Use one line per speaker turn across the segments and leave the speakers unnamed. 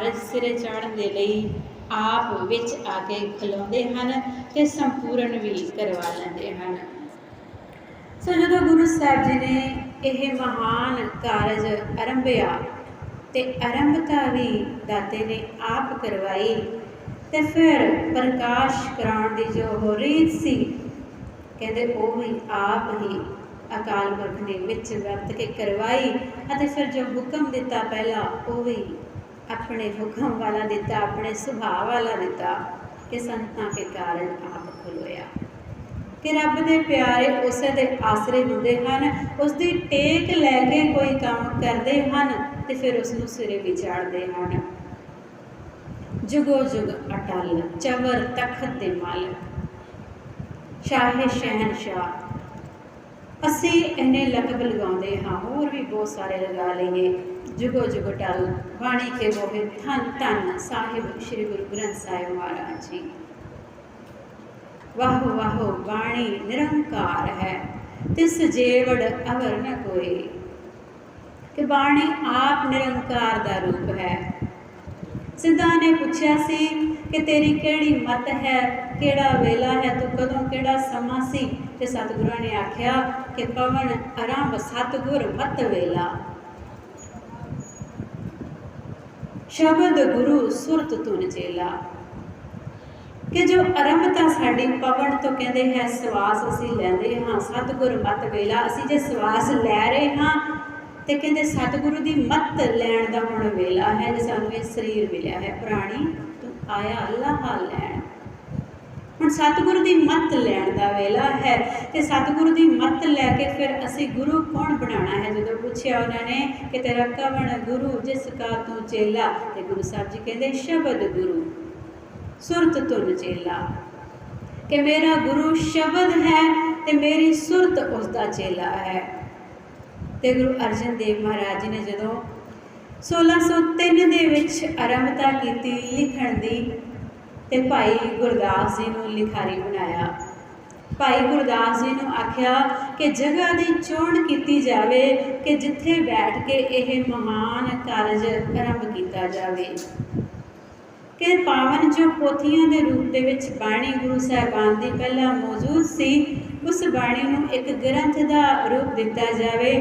कारज सिरे चाढ़न दे लई आप विच आके खलोंदे हन ते संपूर्ण भी करवा लैंदे हन। सो जो गुरु साहब जी ने यह महान कारज आरंभिया ते आरंभता भी दाते ने आप करवाई ते फिर प्रकाश कराउण दी जो हो रीत सी कहते वो भी आप ही अकाल पुरख ने विच वरत के करवाई अते फिर जो हुक्म दिता पहला वो भी अपने हुक्म वाला दिता, अपने सुभाव वाला दिता कि संतां के कारण आप खलोया कि रब दे प्यारे उसे दे आसरे हुंदे हन, उसकी टेक लैके कोई काम करते हैं तो फिर उसनूं सिरे भी चाढ़ते हैं। जुगो जुग अटल चवर तखत दे मालिक शाहे शहनशाह असी इन्हें लकब लगाते हाँ, होर भी बहुत सारे लगा लेंगे। जुगो जुग अटल बाणी के मोहे धन धन साहिब श्री गुरु ग्रंथ साहिब महाराज जी। वाहो वाहो बाणी निरंकार है तिस जेवड़ अवर न कोई कि बाणी आप निरंकार दा रूप है। सिद्धा ने पूछा सी कि तेरी केड़ी मत है, केड़ा वेला है, तू कदों केड़ा समा सी? ते सतगुरां ने आख्या कि पवन आरंभ सतगुर मत वेला शब्द गुरु सुरत तुन चेला कि जो आरंभता साडी पवन तो कहते हैं सवास असी लैंदे हाँ, सतगुर मत वेला असी जे सवास लै रहे हाँ तो कहते सतगुरु की मत लैण का हुण वेला है। जो सानूं ये शरीर मिलिया है प्राणी तो आया अल्लाह लैण, हुण सतगुरु की मत लैण का वेला है। तो सतगुरु की मत लैके फिर असी गुरु कौन बनाना है? जो पूछया उन्होंने कि तेरा कवन गुरु जिसका तू चेला, तो गुरु साहब जी कहते शब्द गुरु सुरत तुन चेला कि मेरा गुरु शब्द है तो मेरी सुरत उसका चेला है। तो गुरु अर्जन देव महाराज जी ने जो 1603 दे विच आरंभता की लिखण की ते भाई गुरदास जी नूं लिखारी बनाया। भाई गुरदास जी नूं आख्या कि जगह की चोण की जावे कि जिथे बैठ के यह महान कारज आरंभ किया जावे कि पावन जो पोथियां के रूप दे विच बाणी गुरु साहिबान की पहला मौजूद सी, उस बाणी नूं एक ग्रंथ का रूप दिता जावे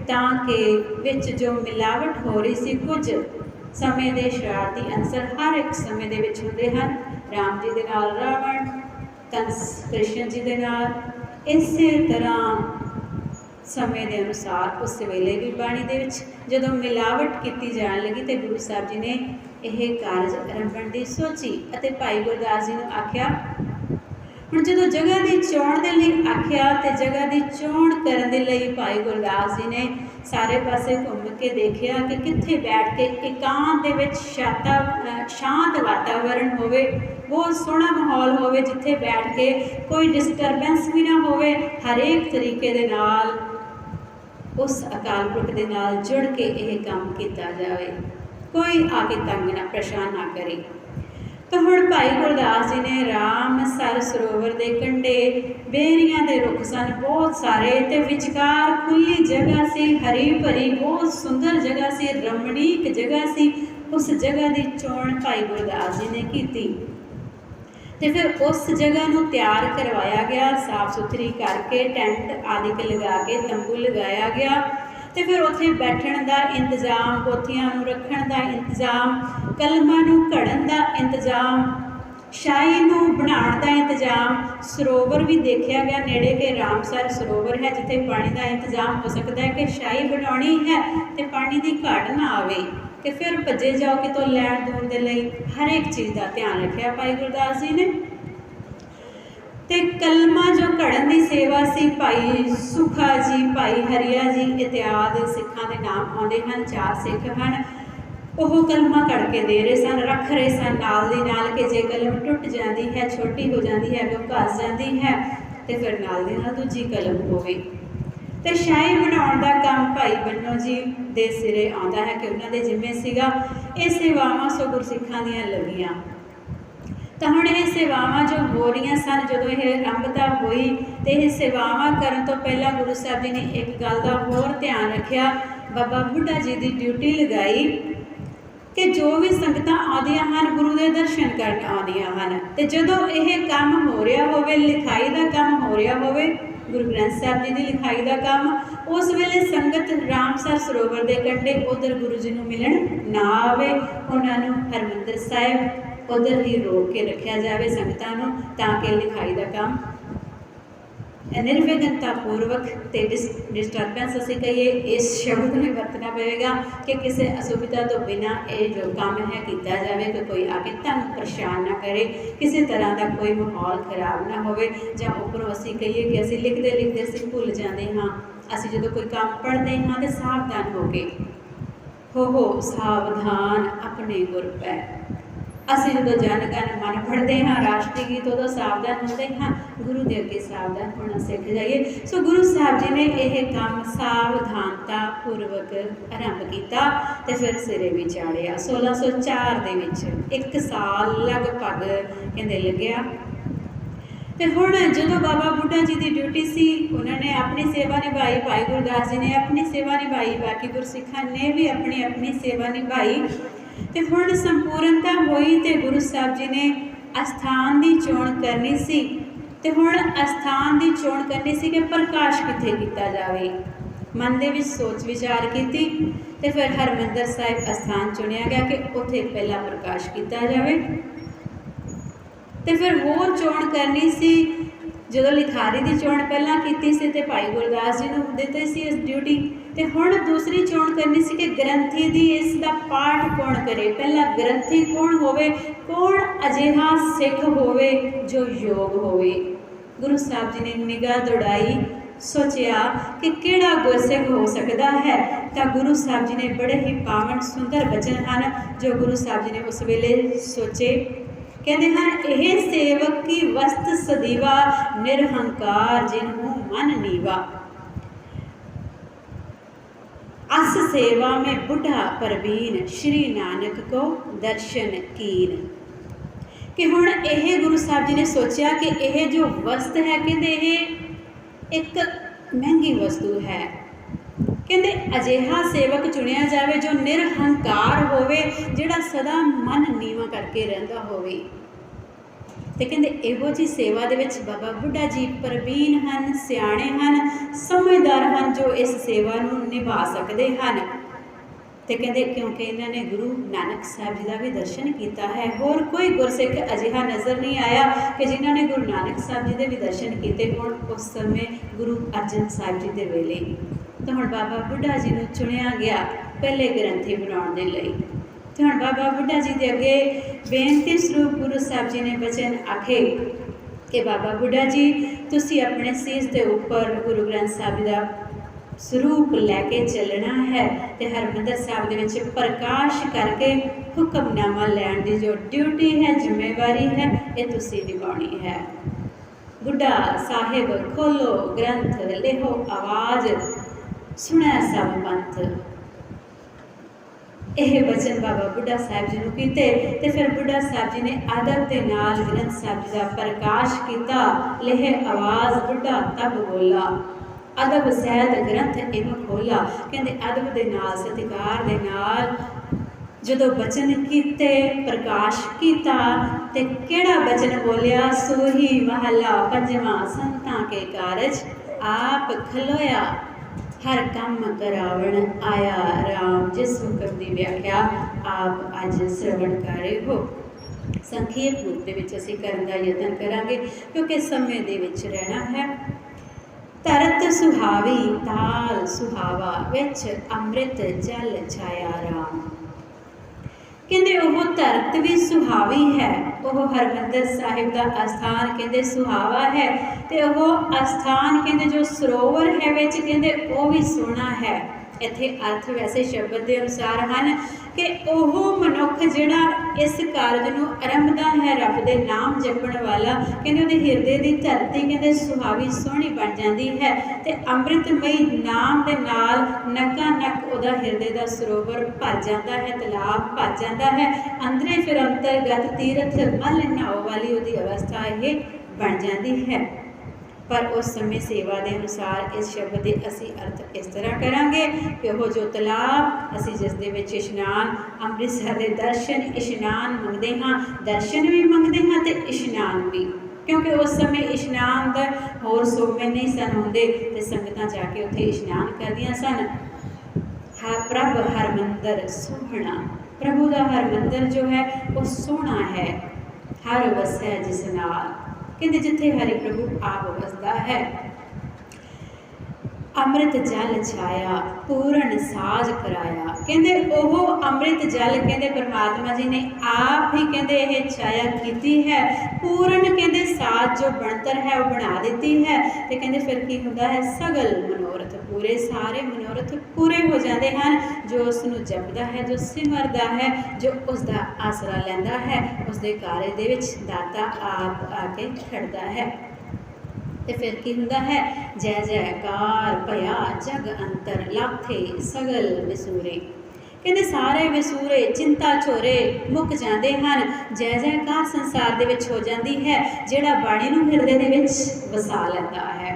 ताकि विच जो मिलावट हो रही सी कुछ समय के शरारती अंसर हर एक समय दे विच हुंदे हन। राम जी दे नाल रावण, कंस कृष्ण जी दे नाल, इसे तरह समय के अनुसार उस वेले भी बाणी दे विच जदों मिलावट की जान लगी तो गुरु साहब जी ने यह कारज आरंभण की सोची अते भाई गुरदास जी नूं आख्या हुण जदों जगह की चोण के लिए आख्या तो जगह की चोण करने के लिए भाई गुरदास जी ने सारे पासे घूम के देखा कि कित्थे बैठ के एकांत दे विच शांत वातावरण होवे, बहुत सोहना माहौल होवे जिथे बैठ के कोई डिस्टरबेंस भी ना होवे, हरेक तरीके दे नाल उस अकाल पुरख दे नाल जुड़ के यह काम किया जाए, कोई आके तंग ना परेशान ना करे। तो हुण भाई गुरदास जी ने राम सर सरोवर के कंढे बेरियां दे रुख सन बहुत सारे, तो विचकार खुली जगह सी, हरी भरी बहुत सुंदर जगह सी, रमणीक जगह सी। उस जगह की चोण भाई गुरदास जी ने की तो फिर उस जगह को तैयार करवाया गया, साफ सुथरी करके टेंट आदि लगा के तंबू लगाया गया तो फिर उत्थे बैठण का इंतजाम, पोथियां रखण का इंतजाम, कलमां घड़न का इंतजाम, शाही बनाने का इंतजाम, सरोवर भी देखा गया नेड़े के रामसर सरोवर है जिथे पानी का इंतजाम हो सकता है कि शाही बनानी है तो पानी की घाट ना आवे कि फिर भजे जाओ कितों लैण दूण के लिए, हर एक चीज़ का ध्यान रखा भाई गुरदास जी ने। ते कलमा जो घड़न की सेवा सी भाई सुखा जी, भाई हरिया जी इत्यादि सिखां के नाम आते हैं, 4 सिख हैं, वह कलमा घड़ के दे रहे सन, रख रहे सन नाल दी नाल कि जे कलम टुट जाती है, छोटी हो जाती है, वो घस जाती है तो फिर नाल दी नाल दूजी कलम होवे। तो शाही बनाने का काम भाई बन्नों जी दे सिरे आता है कि उन्होंने जिम्मे सीगा। ये सेवावां सो गुरसिखां दियां लगियां तो हुण ये सेवावां जो हो रही सन, जो यह आरंभता हुई तो यह सेवावां करन तो पहला गुरु साहब जी ने एक गल का होर ध्यान रखा, बाबा बुढ़ा जी की ड्यूटी लगाई कि जो भी संगतां आउंदियां हन गुरु के दर्शन करन आउंदियां हन, ते जदों यह काम हो रहा होवे, लिखाई का काम हो रहा होवे, गुरु ग्रंथ साहब जी की लिखाई का काम, उस वेले संगत रामसर सरोवर के कंढे उधर गुरु जी नूं मिलण ना आवे, उन्होंने हरमंदिर साहिब उधर ही रोक के रखा जाए संगतां नूं, ताकि लिखाई का काम निर्विघनता पूर्वक ते डिस्टर्बेंस असीं कहिए इस शब्द में वरतना पवेगा कि किसी असुविधा तो बिना ये जो काम है किया जाए कि कोई आके तंग परेशान ना करे, किसी तरह का कोई माहौल खराब ना होवे, जां उपरों असीं कहिए कि असीं लिखते असीं भुल जाते हाँ, असीं जो कोई काम पढ़ते हाँ तो सावधान हो के हो सावधान अपने गुर पै, असीं जो जन गण मन पढ़ते हाँ राष्ट्रीय गीत उदों सावधान होते हाँ, गुरु के अगे सावधान होना सीख जाइए। सो गुरु साहब जी ने यह काम सावधानता पूर्वक आरंभ किया तो फिर सिरे भी चाढ़िया। 1604 दे विच 1 साल लगभग कहते लग्या। तो हुण जदों बाबा बुढ़ा जी की ड्यूटी सी, उन्होंने अपनी सेवा निभाई, भाई गुरदास जी ने अपनी सेवा निभाई, बाकी गुरसिखां ने भी अपनी अपनी सेवा निभाई। तो हुण संपूर्णता हुई तो गुरु साहब जी ने अस्थान की चोण करनी सी, तो हुण अस्थान की चोण करनी सी कि प्रकाश कित्थे किया जाए। मन दे विच सोच विचार की तो फिर हरमंदिर साहिब अस्थान चुनिया गया कि उत्थे पहला प्रकाश किया जाए। तो फिर होर चोण करनी सी, जो लिखारी की चोण पहला की सी ते भाई गुरदास जी नूं दित्ती सी इस ड्यूटी, तो हुण दूसरी चोण करनी सी कि ग्रंथी दी इसका पाठ कौन करे। पहला ग्रंथी कौन होवे, कौन अजिहा सिख होवे जो योग होवे। गुरु साहब जी ने निगाह दौड़ाई, सोचिया कि किहड़ा गुरसिख हो सकता है, तो गुरु साहब जी ने बड़े ही पावन सुंदर वचन हैं जो गुरु साहब जी ने उस वेले सोचे। कहते हैं यह सेवक की वस्त सदीवा, निरहंकार जिन्हों मन नीवा, अस सेवा में बुढ़ा परवीन, श्री नानक को दर्शन कीन। कि हुण यह गुरु साहब जी ने सोचा कि यह जो वस्त है कहते यह एक महंगी वस्तु है, कहते अजिहा सेवक चुनिया जाए जो निरहंकार होवे, जिहड़ा सदा मन नीवा करके रहिंदा होवे। तो कहते इहो जी सेवा दे विच बाबा बुढ़ा जी प्रवीण हैं, सियाणे हैं, समझदार हैं, जो इस सेवा नूं निभा सकते हैं। तो कहते क्योंकि इन्होंने गुरु नानक साहब जी का भी दर्शन किया है, होर कोई गुरसिख अजिहा नज़र नहीं आया कि जिन्होंने गुरु नानक साहब जी के भी दर्शन किए होण उस समय गुरु अर्जन साहब जी के वेले। तो हुण बाबा बुढ़ा जी नूं चुनिया गया पहले ग्रंथी बनाउण दे लई। तो हुण बाबा बुढ़ा जी के अगे बेनती स्वरूप गुरु साहब जी ने वचन आखे कि बाबा बुढ़ा जी तुसी अपने सीस के उपर गुरु ग्रंथ साहब जी का स्वरूप लैके चलना है, तो हरमंदिर साहब के विच प्रकाश करके हुक्मनामा लैण की जो ड्यूटी है, जिम्मेवारी है, ये तुसी निभानी है। बुढ़ा साहिब खोलो ग्रंथ, लिहो आवाज़, सुनै सब पंथ। यह वचन बाबा बुढ़ा साहब जी ने कीते, तो फिर बुढ़ा साहब जी ने अदब के नाल ग्रंथ साहब जी का प्रकाश किया। लिह आवाज़ बुढ़ा तब बोला, अदब सैद ग्रंथ इनू खोला। कहते अदब के नाल सत्कार के नाल जदों वचन किते, प्रकाश किया, तो केड़ा वचन बोलिया, सोही महला पंजवां, संतां के कारज आप खलोया, हर काम करावण आया राम, जिस हुक्म की व्याख्या आप अज श्रवण कर रहे हो। संखेप रूप के असीं करन दा यतन करांगे क्योंकि समय दे विच रहना है। तरत सुहावी ताल सुहावा, विच अमृत जल छाया राम। कहते वह धरत भी सुहावी है, वह हरमंदिर साहिब का अस्थान कहते सुहावा है, तो वह अस्थान कहते जो सरोवर है विच कहते वह भी सोहना है। इत्थे अर्थ वैसे शब्द के अनुसार हैं कि वह मनुख जिहड़ा इस कारज नूं आरंभदा है रब दे नाम जपण वाला, कहते उहदे हिरदे की धरती कहते सुहावी सोहनी बन जाती है, तो अमृतमई नाम के नाल नका नक उहदा हिरदे का सरोवर भर जाता है, तलाब भर जाता है। अंदरे फिर अंतरगत तीरथ मल नहाओ वाली उहदी अवस्था ये बन जाती है। पर उस समय सेवा के अनुसार इस शब्द के असी अर्थ इस तरह करांगे कि वह जो तलाब असी जिस दे विच इशनान अमृतसर के दर्शन इशनान मंगते हाँ, दर्शन भी मंगते हाँ तो इशनान भी, क्योंकि उस समय इशनान का होर सोमे नहीं सन होंदे ते संगतां जाके उत्थे इशनान करदियां सन। प्रभ हरमंदर सोहना, प्रभु का हरमंदर जो है वो सोहना है। हर वसै जिस नाल, कहते जिथे हरि प्रभु आप वसदा है। अमृत जल छाया पूर्ण साज कराया, कहते ओह अमृत जल कहते परमात्मा जी ने आप ही कहते यह छाया की है। पूर्ण कहते साज जो बनतर है वह बना दी है। तो कहते फिर की होता है सगल मनोरथ पूरे, सारे मनोरथ पूरे हो जाते हैं। जो उसनू जपदा है, जो सिमरदा है, जो उसका आसरा लैंदा है, उसके कार्य दे विच दाता आप आके खड़दा है। तो फिर की होंदा है जय जयकार भया जग अंतर लाथे सगल विसूरे, कहते सारे विसूरे चिंता झोरे मुक जाते हैं। जय जयकार संसार दे विच हो जाती है जिहड़ा बाणी नूं हिरदे दे विच वसा लैंदा है।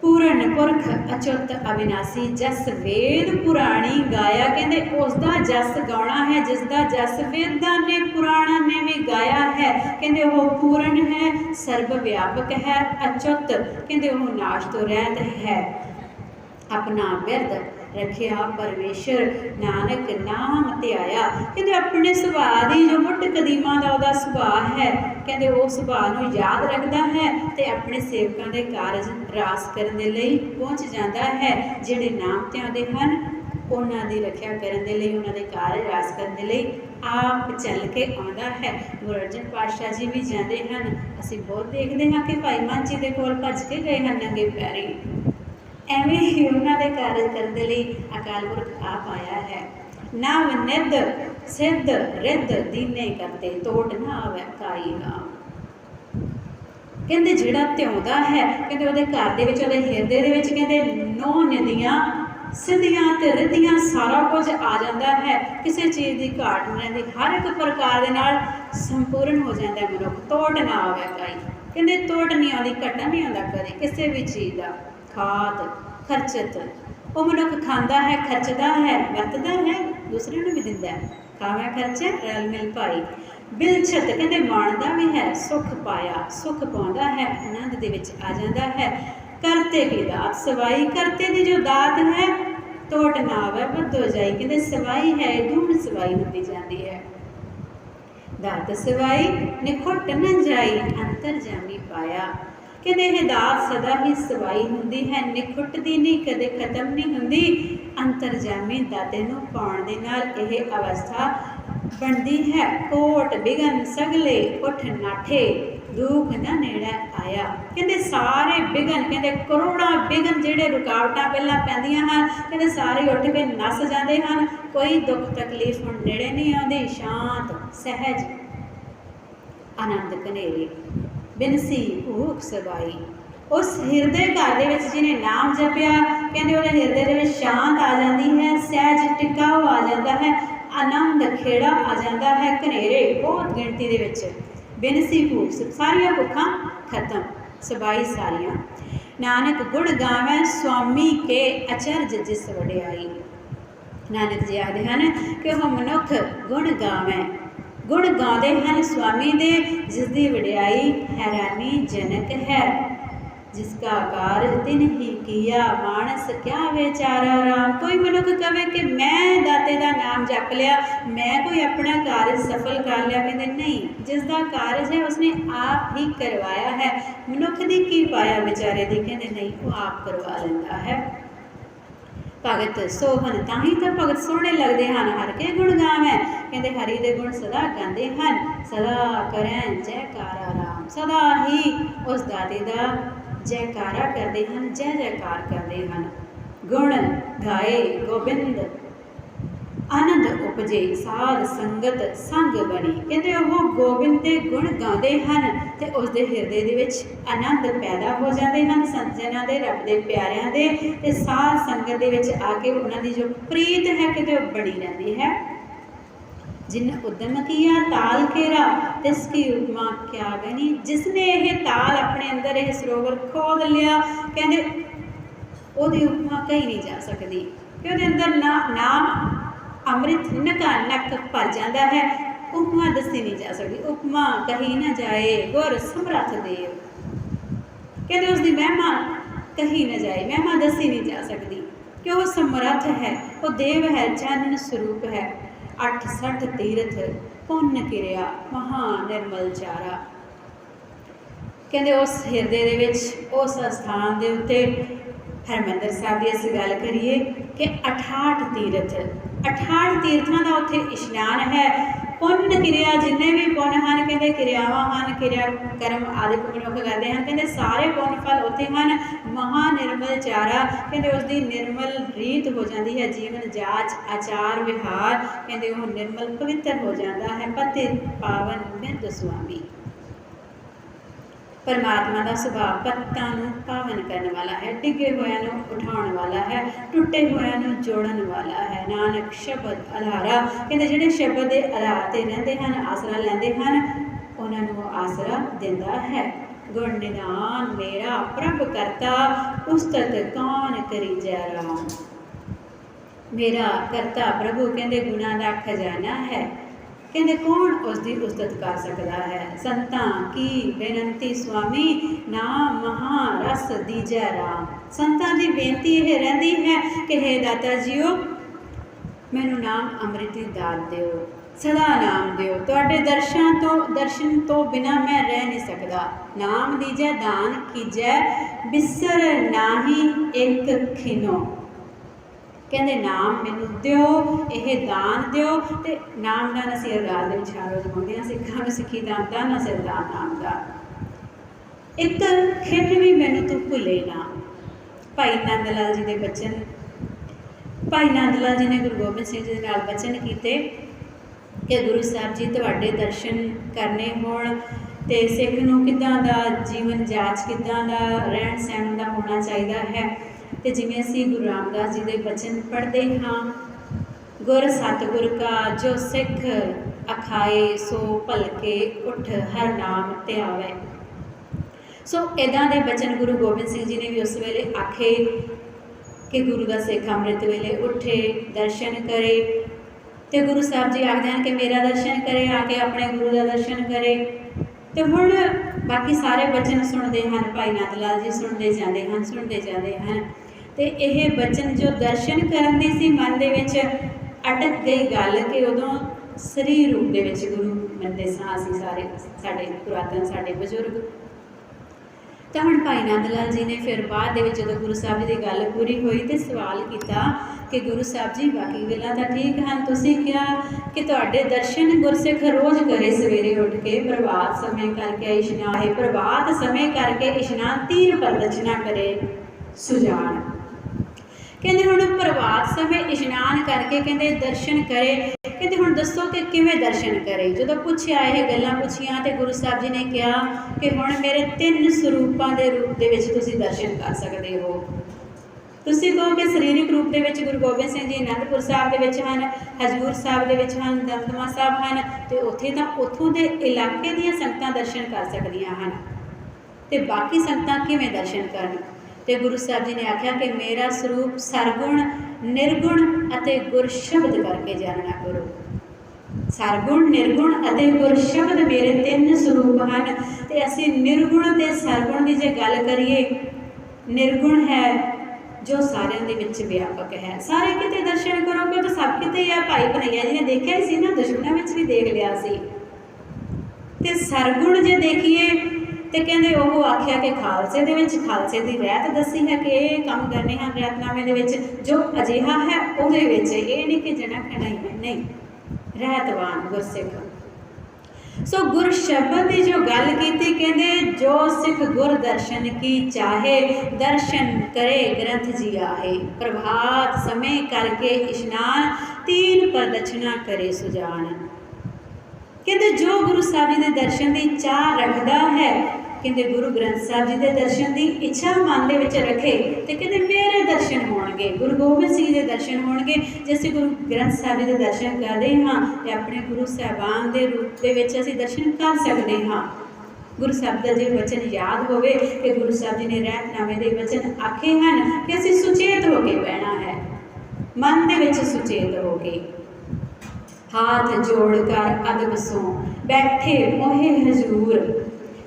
पूर्ण पुरख अचुत अविनाशी जस वेद पुराणी गाया, कहते उसका जस गाना है जिसका जस वेदां ने पुराणा ने भी गाया है। कहते वह पूर्ण है, सर्वव्यापक है, अचुत कहते वह नाश तो रहत है। अपना बिरद रखिया परमेश्वर नानक नाम ध्याया, कहते अपने सुभाअ की जो मुठ कदीमा का वह सुभाअ है, कहते वो सुभाअ नूं याद रखता है तो अपने सेवकों के कारज रास करने के लिए पहुँच जाता है। जिहड़े नाम ध्याते हैं उन्हां दी रखिया करने के लिए, उन्हां दे कारज रास करने के लिए आप चल के आता है। गुरु अर्जन पातशाह जी भी जाते हैं। असीं बहुत देखते हैं कि भाई मान जी के कोल भज के गए हैं नंगे पैरी, एवें ही उन्होंने कारज करने लिए अकाल पुरख आप आया है। नव निध सिद्ध रिद्ध दीने करते तोड़ ना आवे काई नाम, कहते जिहड़ा ध्याउंदा है कहते उहदे घर दे विच उहदे हिरदे दे विच कहते 9 नदियां सिद्धियां ते रिद्धियां सारा कुछ आ जाता है। किसी चीज़ की घाट नहीं रहिंदी, हर एक प्रकार दे नाल संपूर्ण हो जाता है मनुख। तोड़ ना आवे काई, कहते तोड़ नहीं आती, घटा नहीं आता कदे किसी भी चीज़ का। खाद खर्चत वो मनुख खांदा है, खर्चदा है, वरतदा है, दूसरे को भी दिंदा है। खावे खर्चे रल मिल पाई। बिलछत कहते माणदा भी है, सुख पाया सुख पाउंदा है, आनंद दे विच आ जाता है। करते की दात सवाई, करते की जो दात है तोट ना आवे बद हो जाई, कहते सवाई है दूण सवाई होती जाती है। दात सवाई निखुट न जाई अंतर जामी पाया, कहते यह दात सदा ही सवाई होंदी है, निखुटती नहीं, कदे खत्म नहीं होंदी। अंतरजामी दाते नूं पाउण दे नाल यह अवस्था बनती है। कोट बिगन सगले उठ नाठे दुख न नेड़े आया, कहते सारे बिगन कहते करोड़ों बिगन जिहड़े रुकावटां पहलां पैंदियां हन कहते सारे उठ के नस जाते हैं। कोई दुख तकलीफ हुण नेड़े नहीं आउंदी, शांत सहज आनंद कनेरे बिनसी भूख सवाई। उस हिरदे घर दे विच जिन्हें नाम जपिया कहते उहदे हिरदे दे विच शांत आ जाती है, सहज टिकाऊ आ जाता है, आनंद खेड़ा आ जाता है, कनेरे बहुत गिनती दे विच। बिनसी भूख सारिया भुखां खत्म, सवाई सारिया। नानक गुण गावै स्वामी के अचरज जिस वडियाई, नानक जी आखते हैं कि वह मनुख गुण गावै, गुण गाते हैं स्वामी दे जिसकी वडियाई हैरानी जनक है। जिसका कार्य दिन ही किया मानस क्या बेचारा राम, कोई मनुख कहे कि मैं दाते का नाम जप लिया, मैं कोई अपना कार्य सफल कर लिया, कहते नहीं, जिसका कार्य है उसने आप ही करवाया है। मनुख की की पाया बेचारे की, कहते नहीं वो आप करवा लेता है। भगत सोहन ताही तो भगत सोहने लगते हैं, हर के गुण गावै, कहते हरि के गुण सदा गाते हैं। सदा करें जयकारा राम, सदा ही उस दाते का जयकारा करते हैं, जय जयकार करते हैं। गुण गाए गोबिंद आनंद उपजे साध संगत संग बनी, कहते वह गोबिंद के गुण गाते हैं तो उसके हिरदे दे विच आनंद पैदा हो जाते हैं। संजना के रब के प्यारियां दे ते साध संगत दे विच आके उन्हों की जो प्रीत है कहते बनी रहती है। जिन उद्यम किया ताल केरा तिसकी उपमा क्या बनी। जिसने यह ताल अपने अंदर यह सरोवर खोद लिया, कहते ਉਹਦੀ उपमा कही नहीं जा सकती कि ਉਹਦੇ अंदर नाम अमृत नका नक भर जाता है। उपमा दसी नहीं जा सकती, उपमा कही ना जाए गुर समर्थ देव, कहते उसकी महिमा कही ना जाए, महिमा दसी नहीं जा सकती कि वह समर्थ है, वो देव है, चानन स्वरूप है। 68 तीरथ पुण्य किरिया महा निर्मल चारा, कहते उस हिरदे दे विच उस स्थान के उत्ते हरमंदिर साहिब की असीं गल करिए कि 68 तीरथ, 68 तीर्थों का उत्थे इशनान है। पुण्य किरिया जिन्ने भी पुण्य हैं, कहते किरियावां हैं, किरिया कर्म आदि मनुख करते हैं, कहते सारे पुण्य फल उत्थे हैं। महा निर्मल चारा, कहते उसकी निर्मल रीत हो जाती है, जीवन जाच आचार विहार, कहते वह निर्मल पवित्र हो जाता है। पति पावन बिरद स्वामी, परमात्मा का सुभाव पत्तों पावन करने वाला है, डिगे हुए उठाने वाला है, टुटे हुए जोड़न वाला है। नानक शब्द आधारा, कहते जिहड़े शब्द के आधार पर रहते हैं, आसरा लेंदे हैं, उन्होंने आसरा दिंदा है। गुण निधान मेरा प्रभ करता, उस्तत कौन करी जय राम। मेरा करता प्रभु कहते गुणा का खजाना है, कहते कौन उसकी उस्तत कर सकता है। संतां की बेनती स्वामी नाम महारस दीजै राम। संतां की बेनती यह रही है कि हे दाता जीओ मैनू नाम अमृत की दात दिओ, सदा नाम दिओ, तुहाडे दर्शन तो बिना मैं रह नहीं सकता। नाम दीजै दान कीजै बिसर नाही एक खिनो, कहते नाम मैनू दिओ, यह दान दिओ। तो नाम दान असीं अरदास दे विच हर रोज़ मंगदे हां, सिखां नूं सिक्खी दान दाना सरदार नाम दा। एक खिन भी मैनू तू भुले ना। भाई नंद लाल जी के बचन, भाई नंद लाल जी ने गुरु गोबिंद सिंह जी के नाल बचन किए कि गुरु साहब जी तुहाडे दर्शन करने होण ते सिख नूं किदां दा जीवन जाच किदां दा रहन सहन दा होना चाहिए है। तो जिमें असी गुरु रामदास जी के बचन पढ़ते हाँ, गुर सतगुर का जो सिख अखाए सो भलके उठ हर नाम त्यावे। सो इदां दे बचन गुरु गोबिंद सिंह जी ने भी उस वेले आखे कि गुरु का सिख अमृत वेले उठे दर्शन करे। तो गुरु साहब जी आखते हैं कि मेरा दर्शन करे, आके अपने गुरु का दर्शन करे। तो हुण बाकी सारे बचन सुनते हैं, भाई नंद लाल जी सुनते जाते हैं। तो यह बचन जो दर्शन करन दी सी मन दे विच अटक गई गल कि उदों शरीर रूप दे विच गुरु मनदे सां असीं सारे, साडे पुरातन साडे बजुर्ग। तो हुण भाई नंद लाल जी ने फिर बाद दे विच जदों गुरु साहब जी की गल पूरी हुई तो सवाल किया कि गुरु साहब जी बाकी गल्लां तां ठीक हैं, तुसीं कहा कि तुहाडे दर्शन गुरसिख रोज़ करे सवेरे उठ के प्रभात समय करके इशनान है, प्रभात समय करके इशनान 3 प्रदक्षिणा करे सुजान। कहते हुण प्रभात समय इशनान करके कहते दर्शन करे, कहते हुण दसो कि किवें दर्शन करे। जो पूछया यह गल्लां पूछियां तो गुरु साहब जी ने कहा कि हुण मेरे 3 स्वरूपों के रूप दे विच तुसीं दर्शन कर सकते हो। तुसीं कहो कि सरीरक रूप दे विच गुरु गोबिंद सिंह जी आनंदपुर साहब दे विच हन, हजूर साहब दे विच हन, दमदमा साहब हन, तो उत्थे तां उत्थों दे इलाके दीयां संगतां दर्शन कर सकदियां हन, ते बाकी संगतां किवें दर्शन करन। तो गुरु साहब जी ने आख्या कि मेरा स्वरूप सरगुण निर्गुण अते गुर शब्द करके जानना करो। सरगुण निर्गुण अते गुर शब्द मेरे 3 स्वरूप हैं। तो असी निर्गुण ते सरगुण की जे गल करिए, निर्गुण है जो सारिਆਂ ਦੇ ਵਿੱਚ व्यापक है, सारे किते दर्शन करोगे तो सब किते है। भाई कन्हैया जी ने देखा ही सी ना, दुश्मनों में भी देख लिया सी। ते सरगुण जे देखिए तो कहते वो आख्या कि खालसे दे विच खालसे की रहत दसी है कि ये काम करने हैं रहतनामे दे विच जो अजिहा है उहदे विच, ये नहीं कि जना खड़ा ही नहीं, रहतवान गुरसिख। सो गुर शब्द की जो गल की कहते जो सिख गुर दर्शन की चाहे दर्शन करे ग्रंथ जी आहे। प्रभात समय करके इशनान 3 प्रदक्षिणा करे सुजान। कहते जो गुरु साहब जी के दर्शन की चाह रखता है कहते गुरु ग्रंथ साहब जी के दर्शन की इच्छा मन के विच रखे तो कहते मेरे दर्शन होणगे, गुरु गोबिंद सिंह के दर्शन होणगे। जे असीं गुरु ग्रंथ साहब जी के दर्शन करते हाँ तो अपने गुरु साहबान के रूप के विच असीं दर्शन कर सकते हाँ। गुरु साहब का जो वचन याद होवे कि गुरु साहब जी ने रहतनामे के वचन आखे हैं कि असीं सुचेत होकर बहना है, मन के विच सुचेत होके हाथ जोड़कर अदब सो बैठे मोहे हजूर।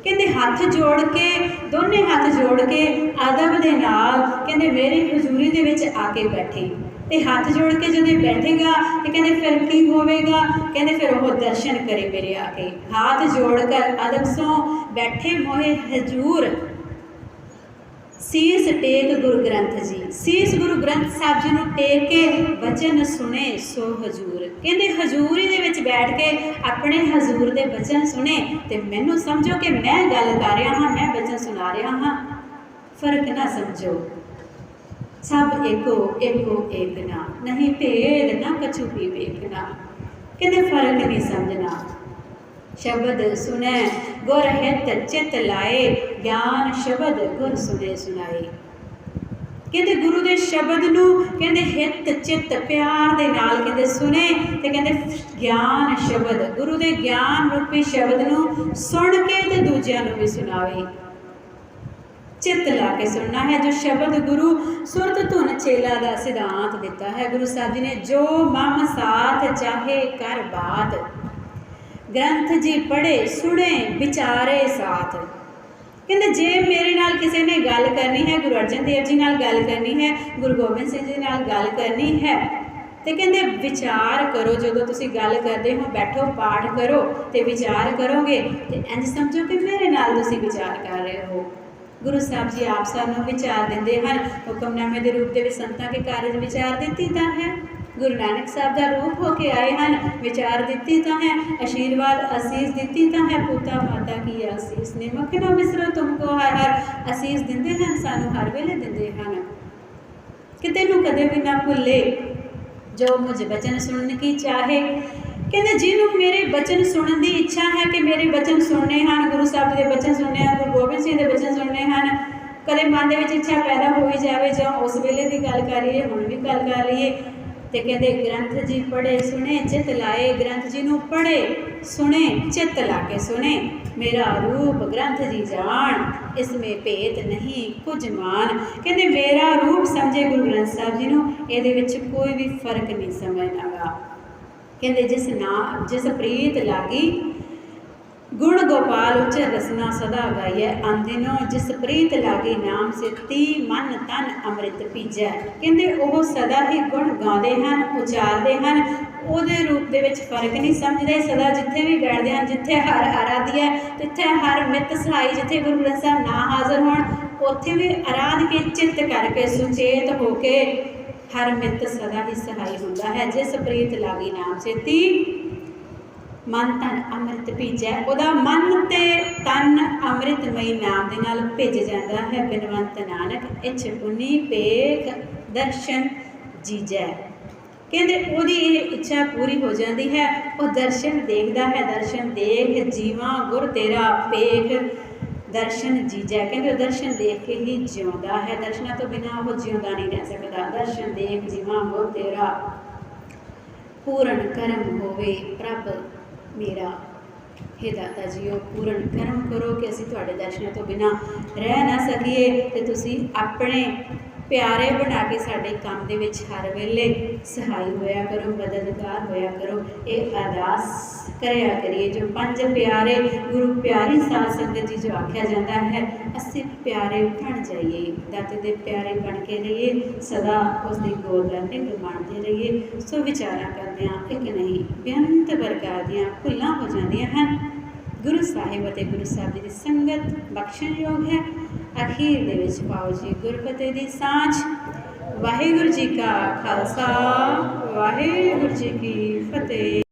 कहते हाथ जोड़ के दोने हाथ जोड़ के अदब दे नाल कहते मेरी हजूरी दे विच आके बैठे ते हाथ जोड़ के जब बैठेगा तो कहते फिर की होवेगा, कहते फिर वो दर्शन करे मेरे आके। हाथ जोड़ कर अदब सो बैठे मोहे हजूर, सीस टेक गुरु ग्रंथ जी, सीस गुरु ग्रंथ साहब जी नूं टेक के वचन सुने सो हजूर। कहते हजूरी दे विच बैठ के अपने हजूर दे वचन सुने तो मैनू समझो कि मैं गल कर रहा हाँ, मैं वचन सुना रहा हाँ, फर्क ना समझो। सब एको एको एक ना, नहीं भेद ना कछु भी वेखना। कहते फर्क नहीं समझना। शब्द सुने गुर हित चित लाए, ज्ञान शब्द गुर सुने सुनाए। कहते गुरु के शब्द नूं कहते हित चित प्यार दे नाल कहते सुने ते कहते ज्ञान शब्द गुरु के ज्ञान रूपी शब्द नूं सुन के ते दूजिआं नूं भी सुनावे। चित ला के सुनना है। जो शब्द गुरु सुरत धुन चेला का सिद्धांत दिता है गुरु साहब जी ने, जो मम साथ चाहे कर बात, ग्रंथ जी पढ़े सुने विचारे साथ। कहते जे मेरे नाल किसी ने गल करनी है, गुरु अर्जन देव जी नाल गल करनी है, गुरु गोबिंद सिंह जी नाल गल करनी है तो कहते विचार करो। जो तुसी गल करते हो बैठो पाठ करो तो विचार करोगे तो इंज समझो कि मेरे नाल तुसी विचार कर रहे हो। गुरु साहब जी आप सानू विचार देंदे हैं, हुक्मनामे के रूप में संतां के कारज विचार दिती तां है। गुरु नानक साहब का रूप होके आए हैं, विचार दिती तां है, आशीर्वाद आसीस दिती तां है। पुता माता की आसीस ने मख ना बिसरो तुमको, हर हर आसीस दिंदे हैं, सानू हर वेले दिंदे हैं कि तेनू कदे भी ना भुले। जो मुझ वचन सुनने की चाहे, कहते जिन्होंने मेरे वचन सुनने की इच्छा है कि मेरे वचन सुनने हैं, गुरु साहब के वचन सुनने हैं, गुरु गोबिंद सिंह के वचन सुनने हैं, कदे मन के इच्छा पैदा हो ही जाए, जो उस वेले की गल करिए हुण भी गल कर लीए तो कहते ग्रंथ जी पढ़े सुने चित लाए। ग्रंथ जी नूं पढ़े सुने चित ला के सुने, मेरा रूप ग्रंथ जी जान, इसमें भेद नहीं कुछ मान। कहते मेरा रूप समझे गुरु ग्रंथ साहब जी नूं, इहदे विच कोई भी फर्क नहीं समझना गा। कहते जिस प्रीत लागी गुण गोपाल उच्च रसना सदा गाइए, आंदिनो जिस प्रीत लागी नाम से ती मन तन अमृत पीजै। कहते वह सदा ही गुण गाते हैं उचारते हैं, ਉਹਦੇ रूप के फर्क नहीं समझते। सदा जिथे भी बैठते हैं, जिथे हर आराध्य है तिथे हर मित सहाई, जिथे गुरु ग्रंथ साहब ना हाज़र हो उत्थे भी आराध के चित्त करके सुचेत होके हर मित सदा ही सहाय होंदा है। जिस प्रीत लागी नाम से ती मन तन अमृत भीजै, वह मन ते तन अमृतमई नाम के नाल भिज जाता है। बिनवंत नानक इच पुनी पेख दर्शन जीजै। कहते वही इच्छा पूरी हो जाती है, वह दर्शन देखता है। दर्शन देख जीवा गुर तेरा पेख दर्शन जीजै। कहते दर्शन देख के ही जिउंदा है, दर्शनों तो बिना वो जिउंदा नहीं रह सकता। दर्शन देख जीवा गुर तेरा पूर्ण कर्म होवे प्रभ मेरा। हे दाता जीओ पूर्ण कर्म करो कि असीं तुहाडे दर्शनों तो बिना रह ना सकीए, तो तुसीं अपने प्यारे बना के साडे काम दे विच हर वेले सहाय होया करो, मददगार होया करो। ये अरदास करया करिए। जो पंज प्यारे गुरु प्यारी साध संगत जी जो आख्या जाता है, असीं प्यारे बन जाइए, दाते दे प्यारे बन के रहिए, सदा उसकी गोद का निग माणते रहिए। सो विचारा करदिआं एक नहीं बेअंत प्रकार दीआं भुल्लां हो जांदियां हन। गुरु साहिब अते गुरु साहब जी की संगत बख्शण योग है। अखीर दे विच पाओ जी गुरफतेह दी सांझ। वाहिगुरू जी का खालसा, वाहिगुरू जी की फतेह।